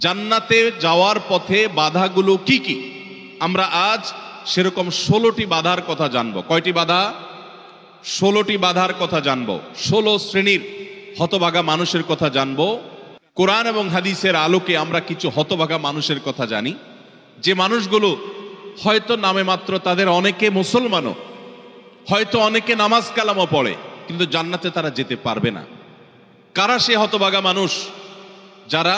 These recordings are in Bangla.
জান্নাতে যাওয়ার পথে বাধাগুলো কি কি? আমরা আজ সেরকম 16টি বাধার কথা জানবো। কয়টি বাধা? 16টি বাধার কথা জানবো। 16 শ্রেণীর হতভাগা মানুষের কথা জানবো। কোরআন এবং হাদিসের আলোকে আমরা কিছু হতভাগা মানুষের কথা জানি, যে মানুষগুলো হয়তো নামে মাত্র, তাদের অনেকে মুসলমানও, হয়তো অনেকে নামাজ কালামও পড়ে, কিন্তু জান্নাতে তারা যেতে পারবে না। কারা সে হতভাগা মানুষ? যারা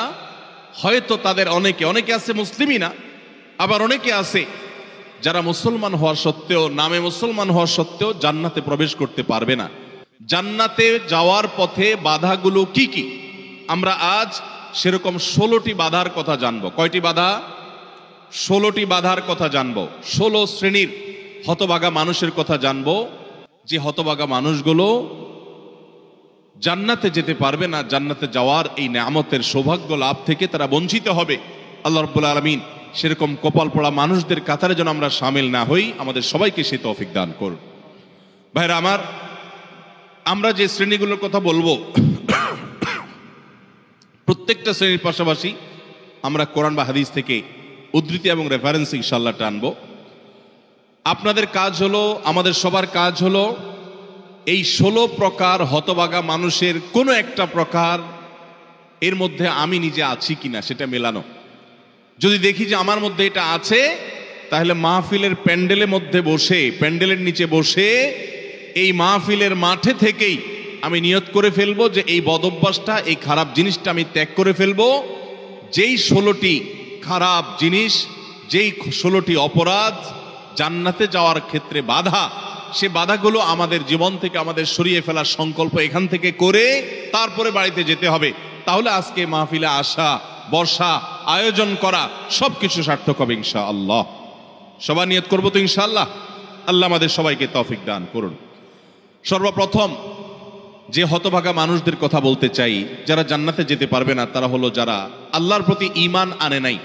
হয়তো তাদের অনেকে আছে মুসলিমই না, আবার অনেকে আছে যারা মুসলমান হওয়া সত্ত্বেও, নামে মুসলমান হওয়া সত্ত্বেও জান্নাতে প্রবেশ করতে পারবে না। জান্নাতে যাওয়ার পথে বাধাগুলো কি কি? আমরা আজ সেরকম 16টি বাধার কথা জানবো। কয়টি বাধা? 16টি বাধার কথা জানবো। 16 শ্রেণীর হতভাগা মানুষের কথা জানবো, যে হতভাগা মানুষগুলো জান্নাতে যেতে পারবে না। জান্নাতে যাওয়ার এই নেয়ামতের সৌভাগ্য লাভ থেকে তারা বঞ্চিত হবে। আল্লাহ রাব্বুল আলামিন সেরকম কপাল পড়া মানুষদের কাতারে যেন আমরা শামিল না হই, আমাদের সবাইকে সে তৌফিক দান করুন। ভাইরা আমার, আমরা যে শ্রেণীগুলোর কথা বলবো, প্রত্যেকটা শ্রেণীর পাশাপাশি আমরা কোরআন বা হাদিস থেকে উদ্ধৃতি এবং রেফারেন্স ইনশাআল্লাহ টানবো। আপনাদের কাজ হলো, আমাদের সবার কাজ হলো, এই 16 প্রকার হতভাগা মানুষের কোনো একটা প্রকার এর মধ্যে আমি নিজে আছি কিনা সেটা মেলানো। যদি দেখি যে আমার মধ্যে এটা আছে, তাহলে মাহফিলের প্যান্ডেলের মধ্যে বসে, প্যান্ডেলের নিচে বসে এই মাহফিলের মাঠে থেকেই আমি নিয়ত করে ফেলবো যে এই বদভ্যাসটা, এই খারাপ জিনিসটা আমি ত্যাগ করে ফেলবো। যেই 16টি খারাপ জিনিস, যেই 16টি অপরাধ জান্নাতে যাওয়ার ক্ষেত্রে বাধা, সে বাধাগুলো আমাদের জীবন থেকে আমাদের সরিয়ে ফেলার সংকল্প এখান থেকে করে তারপরে বাড়িতে যেতে হবে। তাহলে আজকে মাহফিলে আসা, বর্ষা, আয়োজন করা সবকিছু সার্থক হবে ইনশাআল্লাহ। সবার নিয়ত করবো তো ইনশাআল্লাহ। আল্লাহ আমাদের সবাইকে তৌফিক দান করুন। সর্বপ্রথম যে হতভাগা মানুষদের কথা বলতে চাই, যারা জান্নাতে যেতে পারবে না, তারা হলো যারা আল্লাহর প্রতি ঈমান আনে নাই,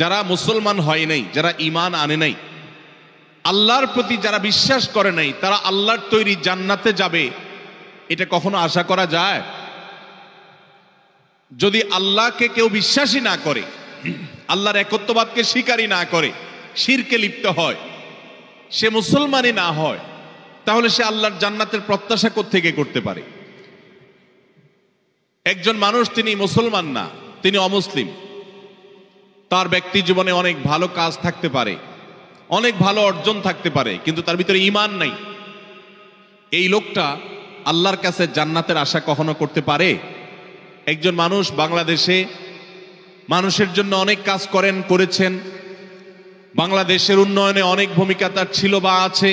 যারা মুসলমান হয় নাই, যারা ঈমান আনে নাই, আল্লাহর প্রতি যারা বিশ্বাস করে নাই, তারা আল্লাহর তৈরি জান্নাতে যাবে, এটা কখনো আশা করা যায়? যদি আল্লাহকে কেউ বিশ্বাসী না করে, আল্লাহর একত্ববাদকে স্বীকারই না করে, শিরকে লিপ্ত হয়, সে মুসলমানই না হয়, তাহলে সে আল্লাহর জান্নাতের প্রত্যাশা কোত্থেকে করতে পারে? একজন মানুষ, তিনি মুসলমান না, তিনি অমুসলিম, তার ব্যক্তি জীবনে অনেক ভালো কাজ থাকতে পারে, অনেক ভালো অর্জন থাকতে পারে, কিন্তু তার ভিতরে ঈমান নাই। এই লোকটা আল্লাহর কাছে জান্নাতের আশা কখনো করতে পারে? একজন মানুষ বাংলাদেশে মানুষের জন্য অনেক কাজ করেছেন, বাংলাদেশের উন্নয়নে অনেক ভূমিকা তার ছিল বা আছে,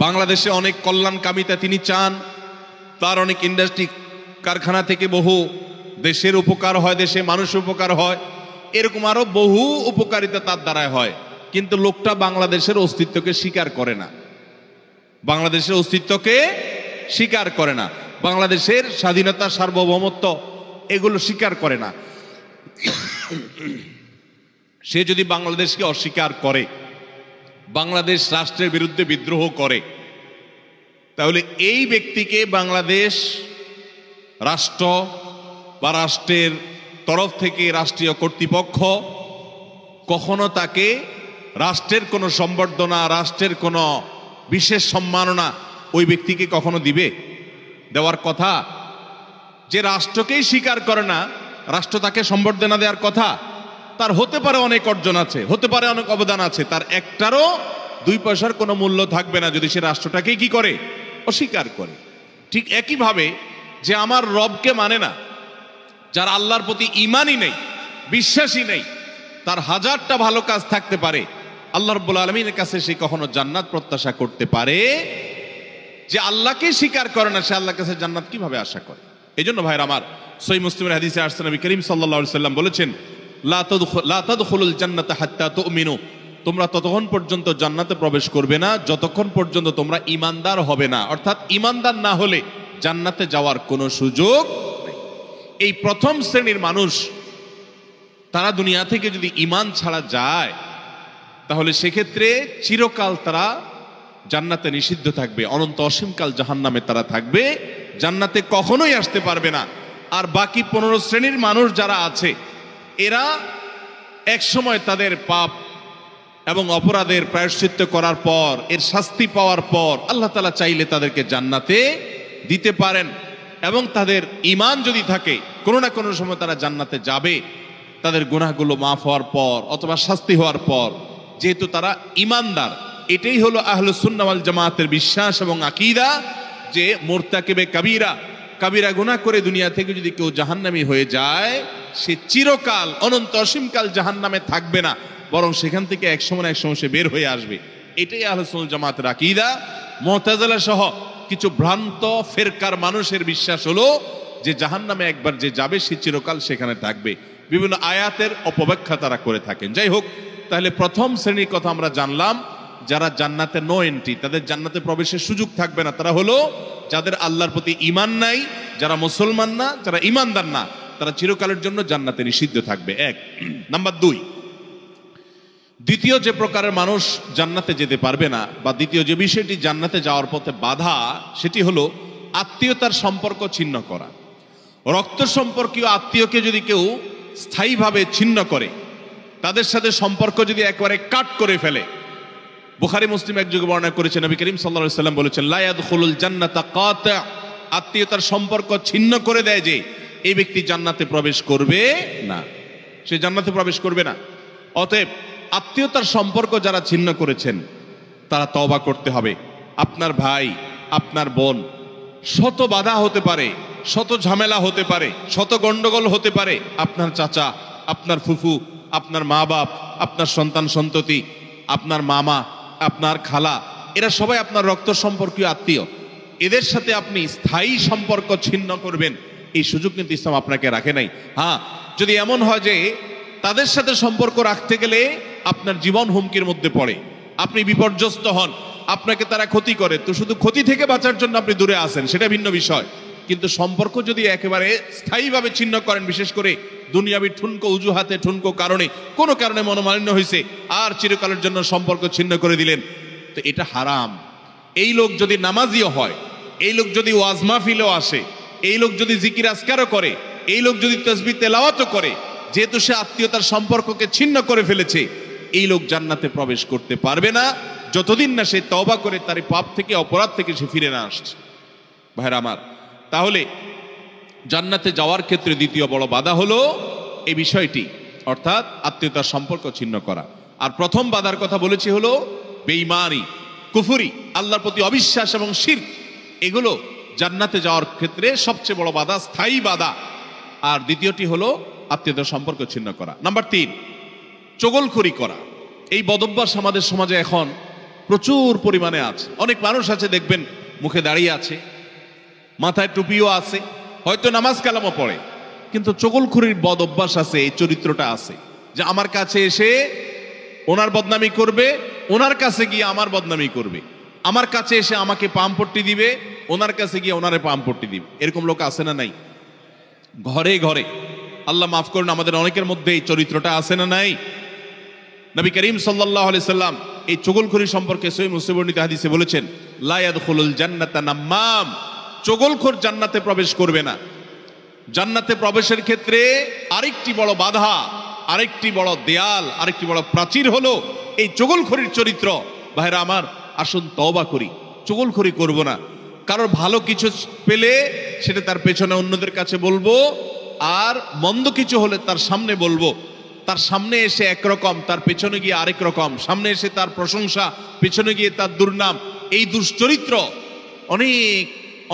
বাংলাদেশে অনেক কল্যাণকামিতা তিনি চান, তার অনেক ইন্ডাস্ট্রি কারখানা থেকে বহু দেশের উপকার হয়, দেশে মানুষের উপকার হয়, এরকম আরো বহু উপকারিতা তার দ্বারায় হয়, কিন্তু লোকটা বাংলাদেশের অস্তিত্বকে স্বীকার করে না, বাংলাদেশের অস্তিত্বকে স্বীকার করে না, বাংলাদেশের স্বাধীনতা, সার্বভৌমত্ব এগুলো স্বীকার করে না। সে যদি বাংলাদেশকে অস্বীকার করে, বাংলাদেশ রাষ্ট্রের বিরুদ্ধে বিদ্রোহ করে, তাহলে এই ব্যক্তিকে বাংলাদেশ রাষ্ট্র বা রাষ্ট্রের তরফ থেকে রাষ্ট্রীয় কর্তৃপক্ষ কখনো তাকে রাষ্ট্রের কোনো সম্বর্ধনা, রাষ্ট্রের কোনো বিশেষ সম্মাননা ওই ব্যক্তিকে কখনো দিবে? দেওয়ার কথা। যে রাষ্ট্রকেই স্বীকার করে না, রাষ্ট্র তাকে সম্বর্ধনা দেওয়ার কথা। তার হতে পারে অনেক অর্জন আছে, হতে পারে অনেক অবদান আছে, তার একটারও 2 পয়সার কোনো মূল্য থাকবে না যদি সে রাষ্ট্রটাকেই কি করে? অস্বীকার করে। ঠিক একইভাবে যে আমার রবকে মানে না, যার আল্লাহর প্রতি ঈমানই নেই, বিশ্বাসই নেই, তার হাজারটা ভালো কাজ থাকতে পারে, আল্লাহ রাব্বুল আলামিনের কাছে সে কখনো জান্নাত প্রত্যাশা করতে পারে? যে আল্লাহকে স্বীকার করে না, সে আল্লাহর কাছে জান্নাত কিভাবে আশা করে? এই জন্য ভাইরা আমার, সহিহ মুসলিমের হাদিসে আসছে, নবী করিম সাল্লাল্লাহু আলাইহি সাল্লাম বলেছেন, লা তাদখুলুল জান্নাতা হাত্তা তুমিনু, তোমরা ততক্ষণ পর্যন্ত জান্নাতে প্রবেশ করবে না যতক্ষণ পর্যন্ত তোমরা ঈমানদার হবে না। অর্থাৎ ঈমানদার না হলে জান্নাতে যাওয়ার কোনো সুযোগ নেই। এই প্রথম শ্রেণীর মানুষ, তারা দুনিয়া থেকে যদি ঈমান ছাড়া যায়, তাহলে সেক্ষেত্রে চিরকাল তারা জান্নাতে নিষিদ্ধ থাকবে, অনন্ত অসীমকাল জাহান্নামে তারা থাকবে, জান্নাতে কখনোই আসতে পারবে না। আর বাকি 15 শ্রেণীর মানুষ যারা আছে এরা এক সময় তাদের পাপ এবং অপরাধের প্রায়শ্চিত্ত করার পর, এর শাস্তি পাওয়ার পর আল্লাহ তাআলা চাইলে তাদেরকে জান্নাতে দিতে পারেন। এবং তাদের ঈমান যদি থাকে, কোনো না কোনো সময় তারা জান্নাতে যাবে, তাদের গুনাহগুলো মাফ হওয়ার পর অথবা শাস্তি হওয়ার পর, যেহেতু তারা ঈমানদার। এটাই হলো আহলুস সুন্নাহ ওয়াল জামাতের বিশ্বাস এবং আকীদা, যে মুরতাকিবে কাবীরা, কাবীরা গুনাহ করে দুনিয়া থেকে যদি কেউ জাহান্নামী হয়ে যায়, সে চিরকাল অনন্ত অসীমকাল জাহান্নামে থাকবে না, বরং সেখান থেকে এক সময় না এক সময় সে বের হয়ে আসবে। এটাই আহলুস সুন্নাহ ওয়াল জামাতের আকীদা। মুতাজিলা সহ কিছু ভ্রান্ত ফেরকার মানুষের বিশ্বাস হলো যে জাহান্নামে একবার যে যাবে সে চিরকাল সেখানে থাকবে। বিভিন্ন আয়াতের অপব্যাখ্যা তারা করে থাকেন। যাই হোক, তাহলে প্রথম শ্রেণীর কথা আমরা জানলাম, যারা জান্নাতে নো এন্ট্রি, তাদের জান্নাতে প্রবেশের সুযোগ থাকবে না, তারা হলো যাদের আল্লাহর প্রতি ঈমান নাই, যারা মুসলমান না, যারা ঈমানদার না, তারা চিরকালের জন্য জান্নাতে নিষিদ্ধ থাকবে। এক নাম্বার 2, দ্বিতীয় যে প্রকারের মানুষ জান্নাতে যেতে পারবে না, বা দ্বিতীয় যে বিষয়টি জান্নাতে যাওয়ার পথে বাধা, সেটি হলো আত্মীয়তার সম্পর্ক ছিন্ন করা। রক্ত সম্পর্কীয় আত্মীয়কে যদি কেউ স্থায়ীভাবে ছিন্ন করে, তাদের সাথে সম্পর্ক যদি একেবারে কাট করে ফেলে, বুখারী মুসলিম এক যুগে বর্ণনা করেছেন, নবী করিম সাল্লাল্লাহু আলাইহি ওয়াসাল্লাম বলেছেন, লা ইয়াদখুলুল জান্নাতা কাতি', আত্মীয়তার সম্পর্ক ছিন্ন করে দেয় যে, এই ব্যক্তি জান্নাতে প্রবেশ করবে না, সে জান্নাতে প্রবেশ করবে না। অতএব আত্মীয়তার সম্পর্ক যারা ছিন্ন করেছেন তারা তওবা করতে হবে। আপনার ভাই, আপনার বোন, শত বাধা হতে পারে, শত ঝামেলা হতে পারে, শত গন্ডগোল হতে পারে, আপনার চাচা, আপনার ফুফু, আপনার মা বাপ, আপনার সন্তান সন্ততি, আপনার মামা, আপনার খালা, এরা সবাই আপনার রক্ত সম্পর্কীয় আত্মীয়। এদের সাথে আপনি স্থায়ী সম্পর্ক ছিন্ন করবেন, এই সুযোগ কিন্তু ইসলাম আপনাকে রাখে নাই। হ্যাঁ, যদি এমন হয় যে তাদের সাথে সম্পর্ক রাখতে গেলে আপনার জীবন হুমকির মধ্যে পড়ে, আপনি বিপর্যস্ত হন, আপনাকে তারা ক্ষতি করে, তো শুধু ক্ষতি থেকে বাঁচার জন্য আপনি দূরে আসেন, সেটা ভিন্ন বিষয়। কিন্তু সম্পর্ক যদি একেবারে স্থায়ীভাবে ছিন্ন করেন, বিশেষ করে দুনিয়াবি ঠুনকো উজুহাতে, ঠুনকো কারণে, কোনো কারণে মনোমালিন্য হয়েছে, আর চিরকালের জন্য সম্পর্ক ছিন্ন করে দিলেন, তো এটা হারাম। এই লোক যদি নামাজিও হয়, এই লোক যদি ওয়াজ মাহফিলেও আসে, এই লোক যদি জিকির আজকারও করে, এই লোক যদি তাসবিহ তেলাওয়াতও করে, যেহেতু সে আত্মীয়তার সম্পর্ককে ছিন্ন করে ফেলেছে, এই লোক জান্নাতে প্রবেশ করতে পারবে না যতদিন না সে তওবা করে তার পাপ থেকে, অপরাধ থেকে সে ফিরে না আসছে। ভাইরা আমার, তাহলে জান্নাতে যাওয়ার ক্ষেত্রে দ্বিতীয় বড় বাধা হলো এই বিষয়টি, অর্থাৎ আত্মীয়তার সম্পর্ক ছিন্ন করা। আর প্রথম বাধার কথা বলেছি হলো বেঈমানি, কুফরি, আল্লাহর প্রতি অবিশ্বাস এবং শিরক, এগুলো জান্নাতে যাওয়ার ক্ষেত্রে সবচেয়ে বড় বাধা, স্থায়ী বাধা। আর দ্বিতীয়টি হলো আত্মীয়তার সম্পর্ক ছিন্ন করা। নাম্বার 3, চগলখড়ি করা। এই বদভ্যাস আমাদের সমাজে এখন প্রচুর পরিমাণে আছে। অনেক মানুষ আছে দেখবেন মুখে দাঁড়িয়ে আছে, মাথায় টুপিও আছে, হয়তো নামাজ কালামও পড়ে, কিন্তু চগলখড়ির বদ অভ্যাস আছে, এই চরিত্রটা আছে যে আমার কাছে এসে ওনার বদনামি করবে, ওনার কাছে গিয়ে আমার বদনামি করবে, আমার কাছে এসে আমাকে পামপট্টি দিবে, ওনার কাছে গিয়ে ওনারে পামপট্টি দিবে। এরকম লোক আছে না নাই? ঘরে ঘরে, আল্লাহ মাফ করুন, আমাদের অনেকের মধ্যে এই চরিত্রটা আছে না নাই? নবী করিম সাল্লাল্লাহু আলাইহি সাল্লাম এই চগলখড়ি সম্পর্কে সহিহ মুসলিম বর্ণিত হাদিসে বলেছেন, লা ইয়াদখুলুল জান্নাতা নাম্মাম, চগলখোর জান্নাতে প্রবেশ করবে না। জান্নাতে প্রবেশের ক্ষেত্রে আরেকটি বড় বাধা, আরেকটি বড় দেয়াল, আরেকটি বড় প্রাচীর হলো এই চগলখড়ির চরিত্র। ভাইরা আমার, আসুন তওবা করি, চগলখড়ি করব না। কারোর ভালো কিছু পেলে সেটা তার পেছনে অন্যদের কাছে বলবো, আর মন্দ কিছু হলে তার সামনে বলবো। তার সামনে এসে একরকম, তার পেছনে গিয়ে আরেক রকম, সামনে এসে তার প্রশংসা, পেছনে গিয়ে তার দুর্নাম। এই দুশ্চরিত্র অনেক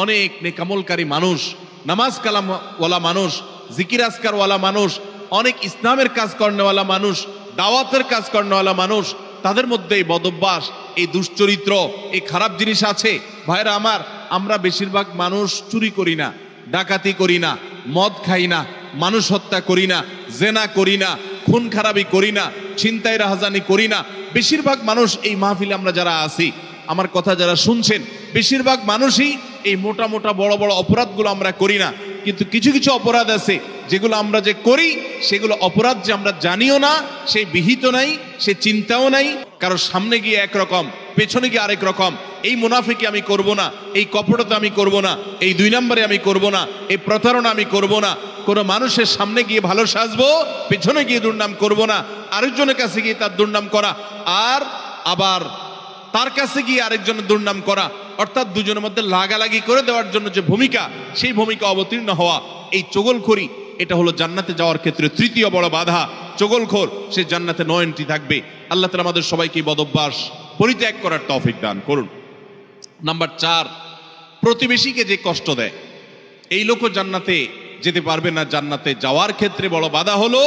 অনেক নেকামলকারী মানুষ, নামাজ কালামওয়ালা মানুষ, জিকির আজকারওয়ালা মানুষ, অনেক ইসলামের কাজ করেওয়ালা মানুষ, দাওয়াতের কাজ করেওয়ালা মানুষ, তাদের মধ্যে এই বদভ্যাস, এই দুশ্চরিত্র, এই খারাপ জিনিস আছে। ভাইরা আমার, আমরা বেশিরভাগ মানুষ চুরি করি না, ডাকাতি করি না, মদ খাই না, মানুষ হত্যা করি না, জেনা করি না, খুন খারাপি করি না, ছিনতাই রাহাজানি করি না। বেশিরভাগ মানুষ এই মাহফিলে আমরা যারা আছি, আমার কথা যারা শুনছেন, বেশিরভাগ মানুষই এই মোটা মোটা বড় বড় অপরাধগুলো আমরা করি না। কিন্তু কিছু কিছু অপরাধ আছে যেগুলো আমরা যে করি, সেগুলো অপরাধ যে আমরা জানিও না, সেই বিহিত নাই, সে চিন্তাও নাই। কারো সামনে গিয়ে একরকম, পেছনে গিয়ে আরেক রকম। এই মুনাফিকি আমি করব না, এই কপটতা আমি করব না, এই 2 নম্বরে আমি করব না, এই প্রতারণা আমি করব না। কোনো মানুষের সামনে গিয়ে ভালো সাজবো, পেছনে গিয়ে দুর্নাম করব না, আরেকজনের কাছে গিয়ে তার দুর্নাম করা, আর আবার তার কাছে গিয়ে আরেকজনের দুর্নাম করা, অর্থাৎ দুজনের মধ্যে লাগালাগি করে দেওয়ার জন্য যে ভূমিকা, সেই ভূমিকা অবতীর্ণ হওয়া, এই চগলখড়ি, এটা হলো জান্নাতে যাওয়ার ক্ষেত্রে তৃতীয় বড় বাধা। চগলখোর সে জান্নাতে নো এন্ট্রি থাকবে। আল্লাহ তাআলা আমাদের সবাইকে এই বদভ্যাস পরিত্যাগ করার তৌফিক দান করুন। নাম্বার 4, প্রতিবেশীকে যে কষ্ট দেয় এই লোকও জান্নাতে যেতে পারবে না। জান্নাতে যাওয়ার ক্ষেত্রে বড় বাধা হলো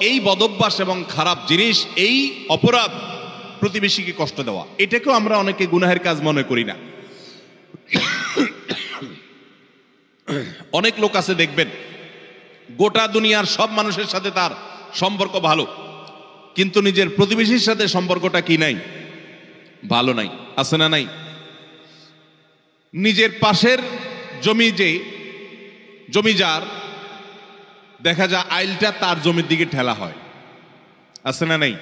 এই বদভ্যাস এবং খারাপ জিনিস, এই অপরাধ, প্রতিবেশীকে কষ্ট দেওয়া। এটাকেও আমরা অনেকে গুনাহের কাজ মনে করি না। অনেক লোক আছে দেখবেন গোটা দুনিয়ার সব মানুষের সাথে তার সম্পর্ক ভালো, কিন্তু নিজের প্রতিবেশীর সাথে সম্পর্কটা কি নাই, ভালো নাই। আছে না নাই? নিজের পাশের জমিদার দেখা যায় আইলটা তার জমির দিকে ঠেলা হয়। আছে না নাই?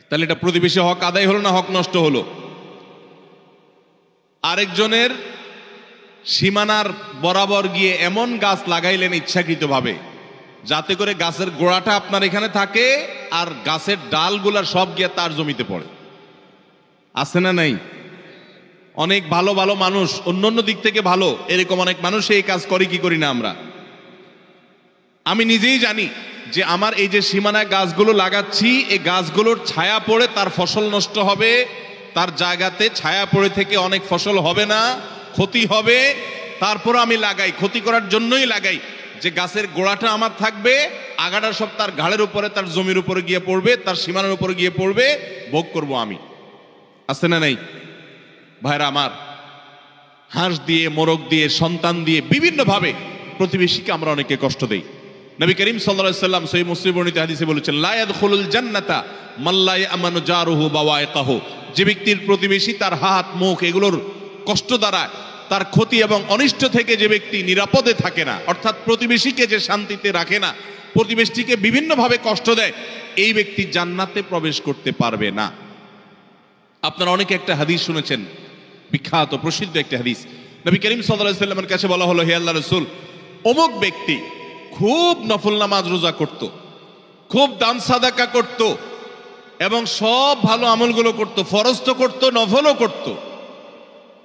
তাহলে এটা প্রতিবেশী হক আদায় হলো না হক নষ্ট হলো? আরেকজনের সীমানার বরাবর গিয়ে এমন গাছ লাগাইলেন ইচ্ছাকৃতভাবে যাতে করে গাছের গোড়াটা আপনার এখানে থাকে আর গাছের ডালগুলা সব গিয়ে তার জমিতে পড়ে। আছে না নাই? অনেক ভালো ভালো মানুষ, অন্য দিক থেকে ভালো, এরকম অনেক মানুষ এই কাজ করি কি করি না আমরা? আমি নিজেই জানি যে আমার এই যে সীমানায় গাছগুলো লাগাচ্ছি, এই গাছগুলোর ছায়া পড়ে তার ফসল নষ্ট হবে, তার জায়গাতে ছায়া পড়ে থেকে অনেক ফসল হবে না, ক্ষতি হবে। তারপর আমি লাগাই, ক্ষতি করার জন্যই লাগাই, যে গাছের গোড়াটা আমার থাকবে, আগাটা সব তার ঘাড়ের উপরে, তার জমির উপরে গিয়ে পড়বে, তার সীমানার উপরে গিয়ে পড়বে, ভোগ করব আমি। আছে না নাই? ভাইরা আমার, হাঁস দিয়ে, মোরগ দিয়ে, সন্তান দিয়ে বিভিন্ন ভাবে প্রতিবেশীকে আমরা অনেকে কষ্ট দেই। নবী করিম সাল্লাল্লাহু আলাইহি ওয়াসাল্লাম সহিহ মুসলিম বর্ণিত হাদিসে বলেছেন, লা ইয়াদখুলুল জান্নাতা মান লা ইয়ামানু জারুহু বাওয়াইকাহু। যে ব্যক্তির প্রতিবেশী তার হাত, মুখ এগুলোর কষ্ট দ্বারা, তার ক্ষতি এবং অনিষ্ট থেকে যে ব্যক্তি নিরাপদে থাকে না, অর্থাৎ প্রতিবেশীকে যে শান্তিতে রাখে না, প্রতিবেশীকে বিভিন্ন ভাবে কষ্ট দেয়, এই ব্যক্তি জান্নাতে প্রবেশ করতে পারবে না। আপনারা অনেকে একটা হাদিস শুনেছেন, বিখ্যাত প্রসিদ্ধ একটা হাদিস। নবী করিম সাল্লাল্লাহু আলাইহি ওয়াসাল্লামের কাছে বলা হলো, হে আল্লাহর রাসূল, অমুক ব্যক্তি খুব নফল নামাজ রোজা করত, খুব দান সাদাকা করত এবং সব ভালো আমলগুলো করত, ফরজ তো করত, নফলও করত।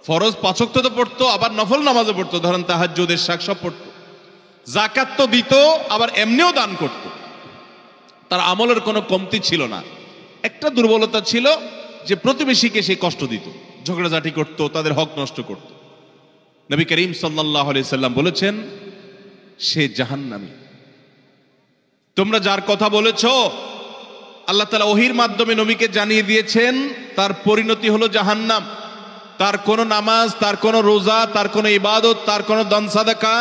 ফরজ 5 ওয়াক্ত তো পড়তো, আবার নফল নামাজও পড়তো, ধরেন তাহাজ্জুদ, ইশরাক সব পড়তো, যাকাত তো দিত, আবার এমনিও দান করত। তার আমলের কোনো কমতি ছিল না। একটা দুর্বলতা ছিল যে প্রতিবেশীকে সে কষ্ট দিত, ঝগড়াঝাটি করত, তাদের হক নষ্ট করত। নবী করিম সাল্লাল্লাহু আলাইহি সাল্লাম বলেছেন, সে জাহান্নামী। তোমরা যার কথা বলেছো, আল্লাহ তাআলা ওহীর মাধ্যমে নবীকে জানিয়ে দিয়েছেন তার পরিণতি হলো জাহান্নাম। তার কোনো নামাজ, তার কোনো রোজা, তার কোনো ইবাদত, তার কোনো দান সাদাকা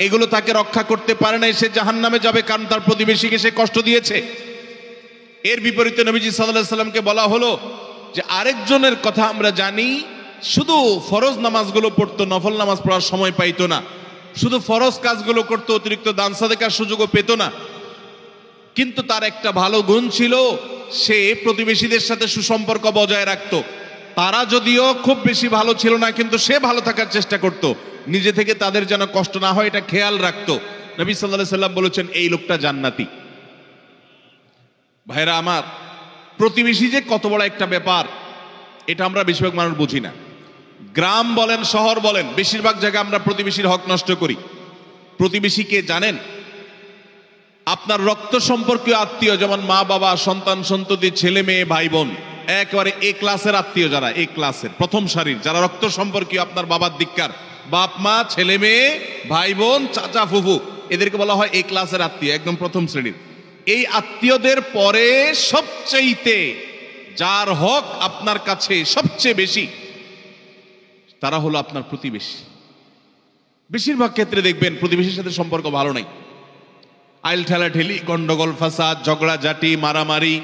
এগুলো তাকে রক্ষা করতে পারে নাই, সে জাহান্নামে যাবে, কারণ তার প্রতিবেশীকে সে কষ্ট দিয়েছে। এর বিপরীতে নবীজি সাল্লাল্লাহু আলাইহি সাল্লামকে বলা হলো যে আরেকজনের কথা আমরা জানি, শুধু ফরজ নামাজগুলো পড়তো, নফল নামাজ পড়ার সময় পাইতো না, শুধু ফরজ কাজগুলো করতো, অতিরিক্ত দান সাদাকার সুযোগও পেত না, কিন্তু তার একটা ভালো গুণ ছিল, সে প্রতিবেশীদের সাথে সুসম্পর্ক বজায় রাখতো। তারা যদিও খুব বেশি ভালো ছিল না, কিন্তু সে ভালো থাকার চেষ্টা করত, নিজে থেকে তাদের যেন কষ্ট না হয় এটা খেয়াল রাখতো। নবী সাল্লাল্লাহু আলাইহি সাল্লাম বলেছেন, এই লোকটা জান্নাতি। ভাইরা আমার, প্রতিবেশী যে কত বড় একটা ব্যাপার, এটা আমরা বেশিরভাগ মানুষ বুঝি না। গ্রাম বলেন, শহর বলেন, বেশিরভাগ জায়গায় আমরা প্রতিবেশীর হক নষ্ট করি। প্রতিবেশীকে জানেন? আপনার রক্ত সম্পর্কীয় আত্মীয়, যেমন মা বাবা, সন্তান সন্ততি, ছেলে মেয়ে, ভাই বোন, একেবারে এ ক্লাসের আত্মীয়, যারা এ ক্লাসের প্রথম সারির, যারা রক্ত সম্পর্কীয় আপনার বাবার দিককার, বাপ মা, ছেলে মেয়ে, ভাই বোন, চাচা ফুফু, এদেরকে বলা হয় এ ক্লাসের আত্মীয়, একদম প্রথম শ্রেণীর। এই আত্মীয়দের পরে সবচেয়ে যার হক আপনার কাছে সবচেয়ে বেশি, তারা হলো আপনার প্রতিবেশী। বেশিরভাগ ক্ষেত্রে দেখবেন প্রতিবেশীর সাথে সম্পর্ক ভালো নাই, আইল ঠেলা ঠেলি, গন্ডগোল, ফাসাদ, ঝগড়া ঝাঁটি, মারামারি,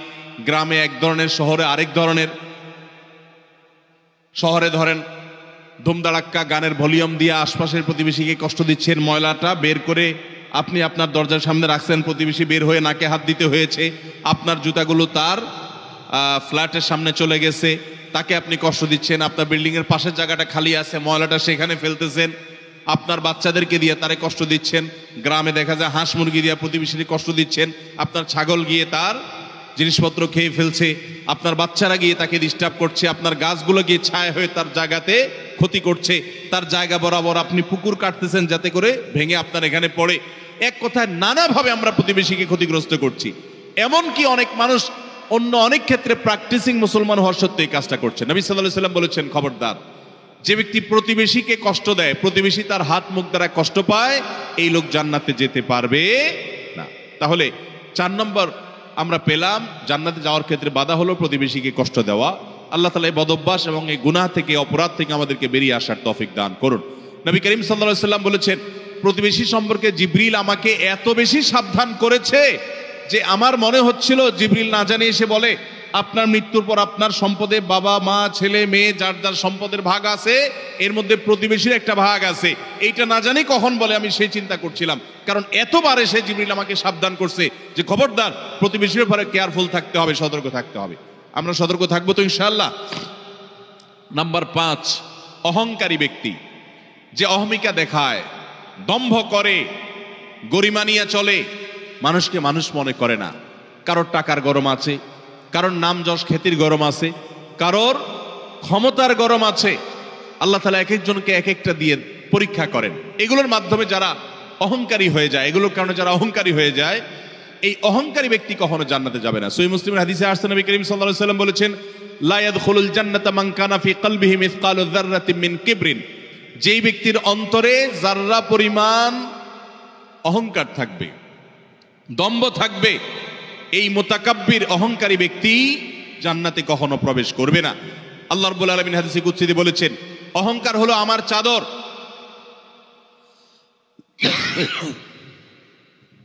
গ্রামে এক ধরনের, শহরে আরেক ধরনের। শহরে ধরেন ধুমধাড়াক্কা গানের ভলিউম দিয়ে আশপাশের প্রতিবেশীকে কষ্ট দিচ্ছেন, ময়লাটা বের করে আপনি আপনার দরজার সামনে রাখছেন, প্রতিবেশী বের হয়ে নাকে হাত দিতে হয়েছে, আপনার জুতাগুলো তার ফ্ল্যাটের সামনে চলে গেছে, তাকে আপনি কষ্ট দিচ্ছেন। আপনার বিল্ডিং এর পাশের জায়গাটা খালি আছে, ময়লাটা সেখানে ফেলতেছেন। আপনার বাচ্চাদেরকে দিয়ে তারে কষ্ট দিচ্ছেন। গ্রামে দেখা যায় হাঁস মুরগি দিয়ে প্রতিবেশীকে কষ্ট দিচ্ছেন। আপনার ছাগল গিয়ে তার জিনিসপত্র খেয়ে ফেলছে, আপনার বাচ্চারা গিয়ে তাকে ডিস্টার্ব করছে, আপনার গাছগুলো গিয়ে ছায়া হয়ে তার জায়গাতে ক্ষতি করছে, তার জায়গা বরাবর আপনি পুকুর কাটতেছেন যাতে করে ভেঙে আপনার এখানে পড়ে। এক কথায় নানাভাবে আমরা প্রতিবেশীকে ক্ষতিগ্রস্ত করছি। এমনকি অনেক মানুষ অন্য অনেক ক্ষেত্রে প্র্যাকটিসিং মুসলমান হওয়ার সত্ত্বেও এই কাজটা করছে। নবী সাল্লাল্লাহু আলাইহি ওয়াসাল্লাম বলেছেন, খবরদার, যে ব্যক্তি প্রতিবেশীকে কষ্ট দেয়, প্রতিবেশী তার হাত মুখ দ্বারা কষ্ট পায়, এই লোক জান্নাতে যেতে পারবে না। তাহলে 4 নম্বর আমরা পেলাম, জান্নাতে যাওয়ার ক্ষেত্রে বাধা হলো প্রতিবেশীকে কষ্ট দেওয়া। আল্লাহ তাআলা এই বদঅভ্যাস এবং এই গুনাহ থেকে, অপরাধ থেকে আমাদেরকে বেরিয়ে আসার তৌফিক দান করুন। নবী করিম সাল্লাল্লাহু আলাইহি ওয়াসাল্লাম বলেছেন, প্রতিবেশী সম্পর্কে জিবরিল আমাকে এত বেশি সাবধান করেছে যে আমার মনে হচ্ছিল জিবরিল না জানি এসে বলে, আপনার মৃত্যুর পর আপনার সম্পদে বাবা মা ছেলে মেয়ে যার যার সম্পদের ভাগ আছে, এর মধ্যে প্রতিবেশীর একটা ভাগ আছে, এইটা না জানি কখন বলে আমি সেই চিন্তা করছিলাম। কারণ এতবার এসে জিবরিল আমাকে সাবধান করছে যে খবরদার, প্রতিবেশীর ব্যাপারে কেয়ারফুল থাকতে হবে, সতর্ক থাকতে হবে। আমরা সতর্ক থাকবো তো ইনশাআল্লাহ। নাম্বার 5, অহংকারী ব্যক্তি, যে অহমিকা দেখায়, দম্ভ করে, গরিমা নিয়ে চলে, মানুষকে মানুষ মনে করে না। কারোর টাকার গরম আছে, কারোর নাম যশ খ্যাতির গরম আছে, কারোর ক্ষমতার গরম আছে। আল্লাহ তাআলা এক একজনকে এক একটা দিয়ে পরীক্ষা করেন। এগুলোর মাধ্যমে যারা অহংকারী হয়ে যায়, এগুলোর কারণে যারা অহংকারী হয়ে যায়, এই অহংকারী ব্যক্তি কখনো জান্নাতে যাবে না। সহিহ মুসলিমের হাদিসে আসছে, নবী করিম সাল্লাল্লাহু আলাইহি ওয়াসাল্লাম বলেছেন, লা ইয়াদখুলুল জান্নাতা মান কানা ফি কলবিহি মিসকালু যাররাতিন মিন কিবরিন, যেই ব্যক্তির অন্তরে যাররা পরিমাণ অহংকার থাকবে, দম্ভ থাকবে, এই মুতাকাব্বির অহংকারী ব্যক্তি জান্নাতে কখনো প্রবেশ করবে না। আল্লাহ রাব্বুল আলামিন হাদিসে কুদসিতে বলেছেন, অহংকার হলো আমার চাদর।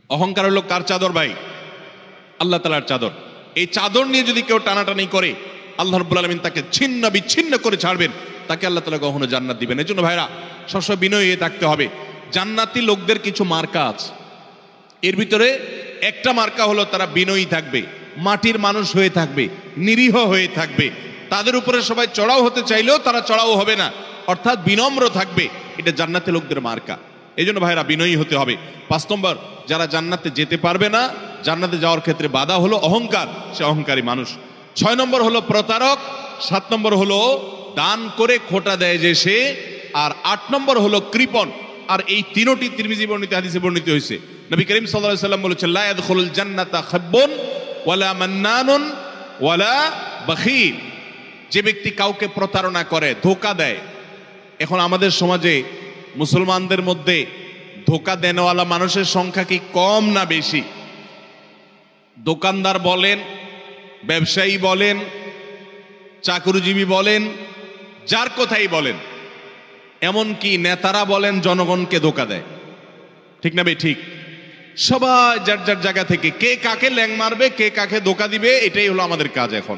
অহংকার হলো কার চাদর ভাই? আল্লাহ তাআলার চাদর। এই চাদর নিয়ে যদি কেউ টানাটানি করে, আল্লাহ রাব্বুল আলামিন তাকে ছিন্ন বিচ্ছিন্ন করে ছাড়বেন, তাকে আল্লাহ তাআলা কখনো জান্নাত দিবেন। এজন্য ভাইরা সবসময় বিনয়ী হয়ে থাকতে হবে। জান্নাতি লোকদের কিছু মার্কা আছে, এর ভিতরে একটা মার্কা হলো তারা বিনয়ী থাকবে, মাটির মানুষ হয়ে থাকবে, নিরীহ হয়ে থাকবে। তাদের উপরে সবাই চড়াও হতে চাইলেও তারা চড়াও হবে না, অর্থাৎ বিনম্র থাকবে। এটা জান্নাতি লোকদের মার্কা। এই জন্য ভাইরা বিনয়ী হতে হবে। 5 নম্বর, যারা জান্নাতে যেতে পারবে না, জান্নাতে যাওয়ার ক্ষেত্রে বাধা হলো অহংকার, সে অহংকারী মানুষ। 6 নম্বর হলো প্রতারক। 7 নম্বর হলো দান করে খোটা দেয় যে সে। আর 8 নম্বর হলো কৃপণ। আর এই তিনটি তিরমিজি বর্ণিত হাদিসে বর্ণিত হয়েছে। নবী করিম সাল্লাল্লাহু আলাইহি ওয়াসাল্লাম বলেছেন, লা ইয়াদখুলুল জান্নাতা খাব্বুন ওয়ালা মান্নানুন ওয়ালা বাখিল, যে ব্যক্তি কাউকে প্রতারণা করে, ধোঁকা দেয়। এখন আমাদের সমাজে মুসলমানদের মধ্যে ধোঁকা দেনওয়ালা মানুষের সংখ্যা কি কম না বেশি? দোকানদার বলেন, ব্যবসায়ী বলেন, চাকরিজীবী বলেন, যার কথাই বলেন, এমনকি নেতারা বলেন, জনগণকে ধোঁকা দেয়। ঠিক না ভাই? ঠিক। সবাই যার যার জায়গা থেকে কে কাকে ল্যাং মারবে, কে কাকে ধোঁকা দিবে, এটাই হলো আমাদের কাজ এখন।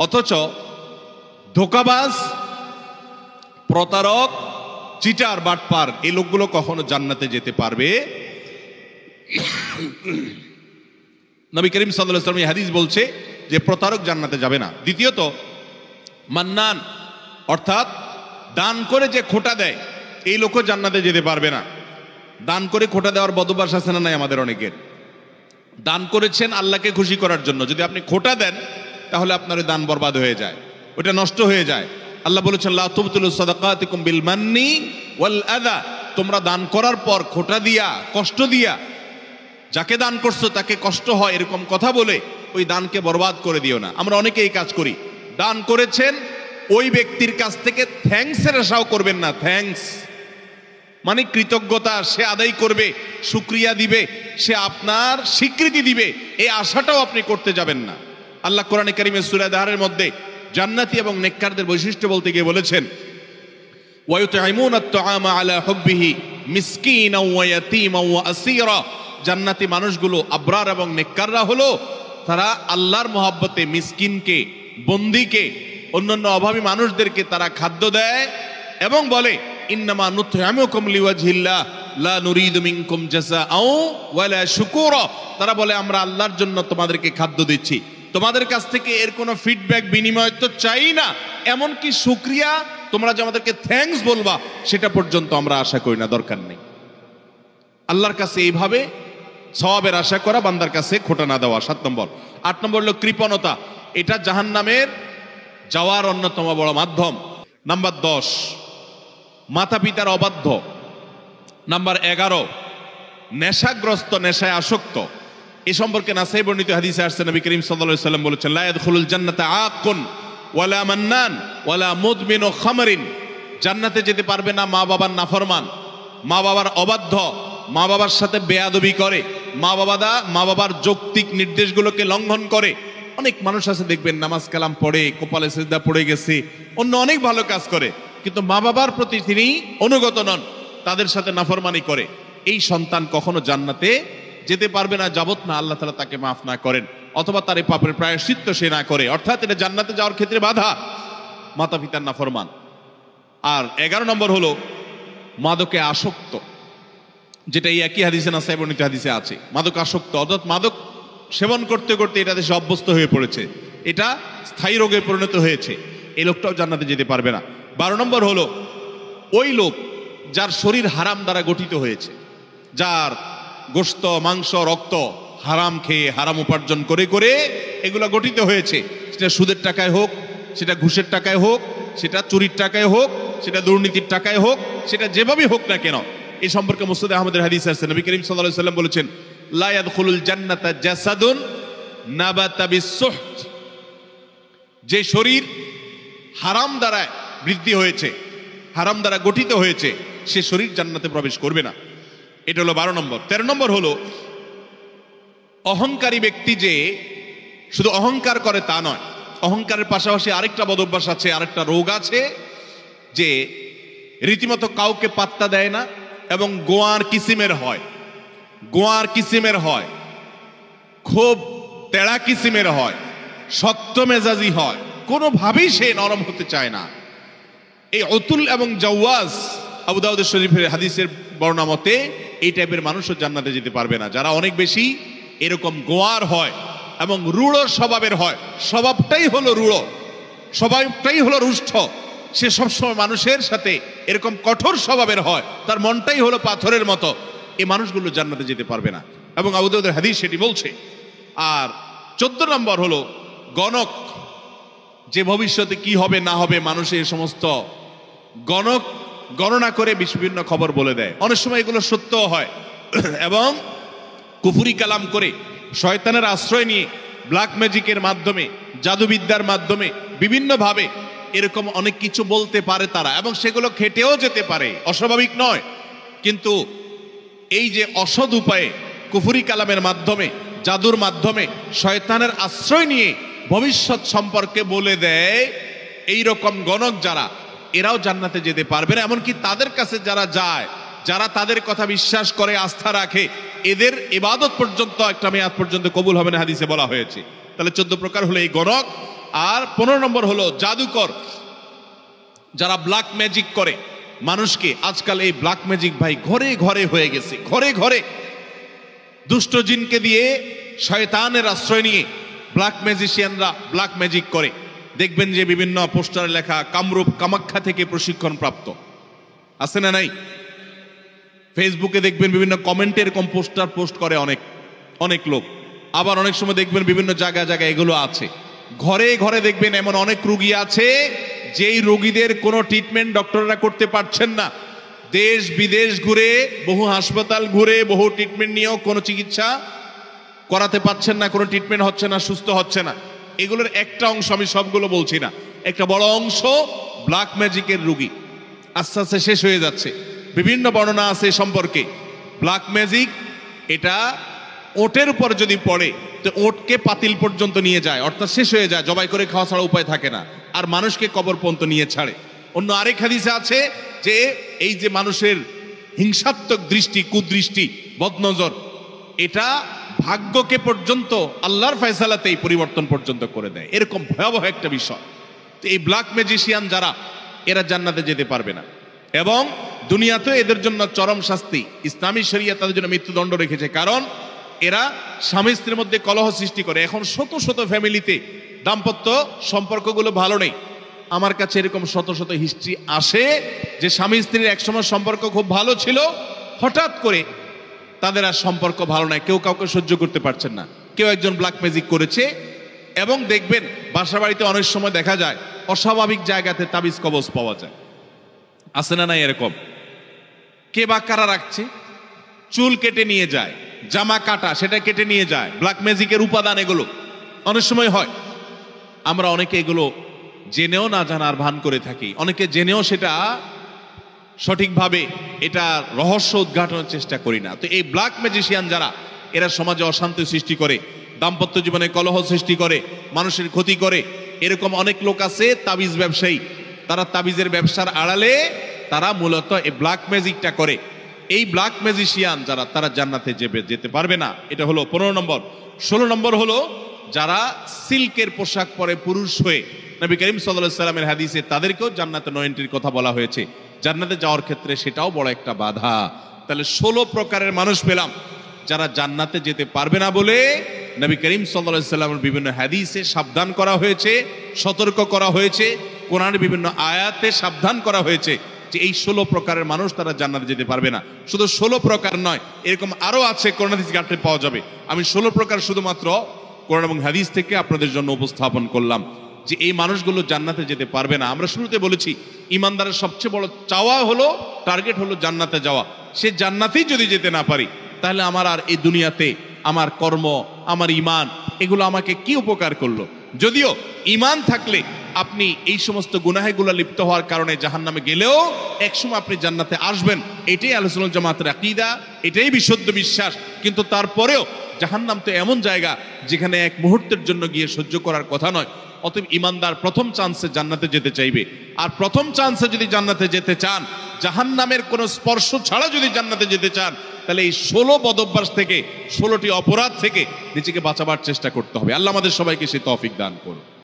অথচ ধোঁকাবাজ, প্রতারক, চিটার, বাটপার, এই লোকগুলো কখনো জান্নাতে যেতে পারবে। নবী করিম সাল্লাল্লাহু আলাইহি ওয়াসাল্লাম এই হাদিস বলছে যে প্রতারক জান্নাতে যাবে না। দ্বিতীয়ত, মান্নান, অর্থাৎ দান করে যে খোটা দেয়, এই লোকও জান্নাতে যেতে পারবে না। দান করে খোটা দেওয়ার বদভ্যাস আছে না নাই আমাদের অনেকের? দান করেছেন আল্লাহকে খুশি করার জন্য, যদি আপনি খোটা দেন তাহলে আপনার দান বরবাদ হয়ে যায়, ওটা নষ্ট হয়ে যায়। আল্লাহ বলেছেন, লা তুবতিলু সাদাকাতিকুম বিল মান্নি ওয়াল আযা, তোমরা দান করার পর খোটা দিয়া, কষ্ট দিয়া, যাকে দান করছো তাকে কষ্ট হয় এরকম কথা বলে ওই দানকে বরবাদ করে দিও না। আমরা অনেকে এই কাজ করি। দান করেছেন, ওই ব্যক্তির কাছ থেকে থ্যাঙ্কসের আশাও করবেন না। থ্যাঙ্কস মানে কৃতজ্ঞতা সে আদায় করবে, শুকরিয়া দিবে, সে আপনার স্বীকৃতি দিবে, এই আশাটাও আপনি করতে যাবেন না। আল্লাহ কোরআনে কারীমে সূরা দাহরের মধ্যে জান্নাতি এবং নেককারদের বৈশিষ্ট্য বলতে গিয়ে বলেছেন, ওয়ায়ুতঈমুনাত তুআমা আলা হুব্বিহি মিসকিনাও ওয়া ইয়াতীমান ওয়া আসীরা, জান্নাতি মানুষগুলো, আবরার এবং নেককাররা হলো তারা আল্লাহর মহব্বতে মিসকিনকে, বন্দীকে, অন্যান্য অভাবী মানুষদেরকে তারা খাদ্য দেয় এবং বলে, ইন্নামা নুতঈমুকুম লিওয়াজহিল্লাহ লা নুরিদু মিনকুম জাযাআও ওয়ালা শুকুরা, তারা বলে আমরা আল্লাহর জন্য তোমাদেরকে খাদ্য দিচ্ছি, তোমাদের কাছ থেকে এর কোনো ফিডব্যাক বিনিময় তো চাই না, এমনকি শুকরিয়া তোমরা যে আমাদেরকে থ্যাঙ্কস বলবা সেটা পর্যন্ত আমরা আশা করি না, দরকার নেই। আল্লাহর কাছে এইভাবে সওয়াবের আশা করা, বান্দার কাছে খোটা না দেওয়া 7 নম্বর। 8 নম্বর হলো কৃপণতা, এটা জাহান্নামের যাওয়ার অন্যতম বড় মাধ্যম। নাম্বার 10 মাতা পিতার অবাধ্য। নাম্বার 11 নেশাগ্রস্ত, নেশায় আসক্ত। এই সম্পর্কে নাসাই বর্ণিত হাদিসে আসছে নবী করিম সাল্লাল্লাহু আলাইহি ওয়াসাল্লাম বলেছেন, লা ইয়াদখুলুল জান্নাতা আকুন ওয়ালা মান্নান ওয়ালা মুদমিনু খামরিন। জান্নাতে যেতে পারবে না মা বাবার নাফরমান, মা বাবার অবাধ্য, মা বাবার সাথে বেয়াদবি করে, মা বাবার যৌক্তিক নির্দেশগুলোকে লঙ্ঘন করে। অনেক মানুষ আছে দেখবেন নামাজ কালাম পড়ে, কপালে সিজদা পড়ে গেছে, অন্য অনেক ভালো কাজ করে, কিন্তু মা বাবার প্রতি তিনি অনুগত নন, তাদের সাথে নাফরমানি করে। এই সন্তান কখনো জান্নাতে যেতে পারবে না যাবত না আল্লাহ তাআলা তাকে মাফ না করেন, অথবা তার এই পাপের প্রায়শ্চিত্ত সে না করে। অর্থাৎ এটা জান্নাতে যাওয়ার ক্ষেত্রে বাধা, মাতা পিতার নাফরমান। আর 11 নম্বর হলো মাদকে আসক্ত, যেটা এই একই হাদিসে নাসাই বর্ণিত হাদিসে আছে। মাদক আসক্ত অর্থাৎ মাদক সেবন করতে করতে এটা দেশে অভ্যস্ত হয়ে পড়েছে, এটা স্থায়ী রোগে পরিণত হয়েছে, এই লোকটাও জান্নাতে যেতে পারবে না। 12 নম্বর হলো ওই লোক যার শরীর হারাম দ্বারা গঠিত হয়েছে, যার গোশত মাংস রক্ত হারাম খেয়ে হারাম উপার্জন করে করে এগুলো গঠিত হয়েছে, সেটা সুদের টাকায় হোক, সেটা ঘুষের টাকায় হোক, সেটা চুরির টাকায় হোক, সেটা দুর্নীতির টাকায় হোক, সেটা যেভাবেই হোক না কেন। এই সম্পর্কে মুসনাদ আহমদের হাদিস আছে, নবী করিম সাল্লাল্লাহু আলাইহি ওয়াসাল্লাম বলেছেন, লা ইয়াদখুলুল জান্নাতা জাসাদুন নাবাতা বিসসুহত। যে শরীর হারাম দ্বারা বৃদ্ধি হয়েছে, হারাম দ্বারা গঠিত হয়েছে, সে শরীর জান্নাতে প্রবেশ করবে না। এটা হলো 12 নম্বর। 13 নম্বর হলো অহংকারী ব্যক্তি, যে শুধু অহংকার করে তা নয়, অহংকারের পাশাপাশি আরেকটা বদঅভ্যাস আছে, আরেকটা রোগ আছে, যে রীতিমতো কাউকে পাত্তা দেয় না এবং গোয়ার কিসিমের হয়, গোয়ার কিসিমের হয়, খুব তেড়া কিসিমের হয়, শক্ত মেজাজি হয়, কোনোভাবেই সে নরম হতে চায় না। এই অতুল এবং জাওয়াজ আবু দাউদ শরীফের হাদিসের বর্ণনা মতে এই টাইপের মানুষও জান্নাতে যেতে পারবে না, যারা অনেক বেশি এরকম গোয়ার হয় এবং রূঢ় স্বভাবের হয়। স্বভাবটাই হলো রূঢ়, স্বভাবটাই হলো রুষ্ট, সে সবসময় মানুষের সাথে এরকম কঠোর স্বভাবের হয়, তার মনটাই হলো পাথরের মতো। এই মানুষগুলো জান্নাতে যেতে পারবে না, এবং আবু দাউদের হাদিস সেটি বলছে। আর 14 নম্বর হলো গণক, যে ভবিষ্যতে কি হবে না হবে মানুষের সমস্ত গণক গণনা করে বিভিন্ন খবর বলে দেয়। অনেক সময় এগুলো সত্য হয়, এবং কুফরি কালাম করে শয়তানের আশ্রয় নিয়ে ব্ল্যাক ম্যাজিকের মাধ্যমে, জাদুবিদ্যার মাধ্যমে বিভিন্নভাবে এরকম অনেক কিছু বলতে পারে তারা, এবং সেগুলো খেটেও যেতে পারে, অস্বাভাবিক নয়। কিন্তু এই যে অসৎ উপায়ে কুফরি কালামের মাধ্যমে, জাদুর মাধ্যমে শয়তানের আশ্রয় নিয়ে ভবিষ্যৎ সম্পর্কে বলে দেয়, এই রকম গণক যারা, এরাও জান্নাতে যেতে পারবে না। এমনকি তাদের কাছে যারা যায়, যারা তাদের কথা বিশ্বাস করে, আস্থা রাখে, এদের ইবাদত পর্যন্ত একটা মেয়াদ পর্যন্ত কবুল হবে না, হাদিসে বলা হয়েছে। তাহলে 14 প্রকার হলো এই গণক। আর 15 নম্বর হলো জাদুকর, যারা ব্ল্যাক ম্যাজিক করে মানুষকে। আজকাল এই ব্ল্যাক ম্যাজিক ভাই ঘরে ঘরে হয়ে গেছে, ঘরে ঘরে দুষ্ট জিনকে দিয়ে শয়তানের আশ্রয় নিয়ে ব্ল্যাক ম্যাজিশিয়ানরা ব্ল্যাক ম্যাজিক করে। দেখবেন যে বিভিন্ন পোস্টারে লেখা কামরূপ কামাখ্যা থেকে প্রশিক্ষণ প্রাপ্ত, আছে না নাই? ফেসবুকে দেখবেন বিভিন্ন কমেন্টে এরকম পোস্টার পোস্ট করে অনেক অনেক লোক। আবার অনেক সময় দেখবেন বিভিন্ন জায়গায় জায়গায় এগুলো আছে। ঘরে ঘরে দেখবেন এমন অনেক রোগী আছে যেই রোগীদের কোনো ট্রিটমেন্ট ডক্টররা করতে পারছেন না। দেশ বিদেশ ঘুরে, বহু হাসপাতাল ঘুরে, বহু ট্রিটমেন্ট নিয়েও কোনো চিকিৎসা করাতে পারছেন না, কোনো ট্রিটমেন্ট হচ্ছে না, সুস্থ হচ্ছে না। এগুলোর একটা অংশ, আমি সবগুলো বলছি না, একটা বড় অংশ ব্ল্যাক ম্যাজিকের রোগী, আস্তে আস্তে শেষ হয়ে যাচ্ছে। বিভিন্ন বর্ণনা আছে সম্পর্কে। ব্ল্যাক ম্যাজিক এটা ওটের উপর যদি পড়ে তো ওটকে পাতিল পর্যন্ত নিয়ে যায়, অর্থাৎ শেষ হয়ে যায়, জবাই করে খাওয়া ছাড়া উপায় থাকে না, আর মানুষকে কবর পর্যন্ত নিয়ে ছাড়ে। অন্য আরেক হাদিসে আছে যে এই যে মানুষের হিংসাত্মক দৃষ্টি, কুদৃষ্টি, বদনজর, এটা ভাগ্যকে পর্যন্ত আল্লাহর ফয়সালাতেই পরিবর্তন পর্যন্ত করে দেয়। এরকম ভয়াবহ একটা বিষয়। তো এই ব্ল্যাক ম্যাজিশিয়ান যারা, এরা জান্নাতে যেতে পারবে না, এবং দুনিয়াতে এদের জন্য চরম শাস্তি। ইসলামী শরিয়া তাদের জন্য মৃত্যুদণ্ড রেখেছে, কারণ এরা স্বামী স্ত্রীর মধ্যে কলহ সৃষ্টি করে। এখন শত শত ফ্যামিলিতে দাম্পত্য সম্পর্কগুলো ভালো নেই। আমার কাছে এরকম শত শত হিস্ট্রি আসে যে স্বামী স্ত্রীর একসময় সম্পর্ক খুব ভালো ছিল, হঠাৎ করে তাদের আর সম্পর্ক ভালো নাই, কেউ কাউকে সহ্য করতে পারছেন না, কেউ একজন ব্ল্যাক ম্যাজিক করেছে। এবং দেখবেন বাসা বাড়িতে অনেক সময় দেখা যায় অস্বাভাবিক জায়গাতে তাবিজ কবজ পাওয়া যায়, আছে না নাই এরকম? কে বা কারা রাখছে, চুল কেটে নিয়ে যায়, জামা কাটা সেটা কেটে নিয়ে যায়, ব্ল্যাক ম্যাজিকের উপাদান এগুলো অনেক সময় হয়। আমরা অনেকে এগুলো জেনেও না জানার ভান করে থাকি, অনেকে জেনেও সেটা সঠিকভাবে এটা রহস্য উদ্ঘাটনের চেষ্টা করি না। তো এই ব্ল্যাক ম্যাজিশিয়ান যারা, এরা সমাজে অশান্তি সৃষ্টি করে, দাম্পত্য জীবনে কলহ সৃষ্টি করে, মানুষের ক্ষতি করে। এরকম অনেক লোক আছে তাবিজ ব্যবসায়ী, তারা তাবিজের ব্যবসার আড়ালে তারা মূলত এই ব্ল্যাক ম্যাজিকটা করে। এই ব্ল্যাক ম্যাজিশিয়ান যারা, তারা জান্নাতে যেতে পারবে না। এটা হলো 15 নম্বর। 16 নম্বর হলো যারা সিল্কের পোশাক পরে পুরুষ হয়ে, নবী করিম সাল্লাল্লাহু আলাইহি সাল্লামের হাদিসে তাদেরকেও জান্নাতে নো এন্ট্রির কথা বলা হয়েছে। জান্নাতে যাওয়ার ক্ষেত্রে সেটাও বড় একটা বাধা। তাহলে 16 প্রকারের মানুষ পেলাম যারা জান্নাতে যেতে পারবে না বলে নবী করিম সাল্লাল্লাহু আলাইহি সাল্লামের বিভিন্ন হাদিসে সাবধান করা হয়েছে, সতর্ক করা হয়েছে, কোরআনের বিভিন্ন আয়াতে সাবধান করা হয়েছে যে এই 16 প্রকারের মানুষ তারা জান্নাতে যেতে পারবে না। শুধু 16 প্রকার নয়, এরকম আরো আছে, কোরআন হাদিস ঘাটলে পাওয়া যাবে। আমি 16 প্রকার শুধুমাত্র কোরআন এবং হাদিস থেকে আপনাদের জন্য উপস্থাপন করলাম যে এই মানুষগুলো জান্নাতে যেতে পারবে না। আমরা শুরুতে বলেছি ইমানদারের সবচেয়ে বড় চাওয়া হলো, টার্গেট হলো জান্নাতে যাওয়া। সে জান্নাতেই যদি যেতে না পারি, তাহলে আমার আর এই দুনিয়াতে আমার কর্ম, আমার ইমান, এগুলো আমাকে কি উপকার করলো? যদিও ইমান থাকলে আপনি এই সমস্ত গুনাহগুলো লিপ্ত হওয়ার কারণে জাহান্নামে গেলেও একসময় আপনি জান্নাতে আসবেন, এটাই আহলে সুন্নাত জামাতের আকীদা, এটাই বিশুদ্ধ বিশ্বাস। কিন্তু তারপরেও জাহান্নাম তো এমন জায়গা যেখানে এক মুহূর্তের জন্য গিয়ে সহ্য করার কথা নয়। অতএব ইমানদার প্রথম চান্সে জান্নাতে যেতে চাইবে। আর প্রথম চান্সে যদি জান্নাতে যেতে চান, জাহান্নামের কোনো স্পর্শ ছাড়া যদি জান্নাতে যেতে চান, তাহলে এই 16 বদঅভ্যাস থেকে, 16টি অপরাধ থেকে নিজেকে বাঁচাবার চেষ্টা করতে হবে। আল্লাহ আমাদের সবাইকে সেই তৌফিক দান করুন।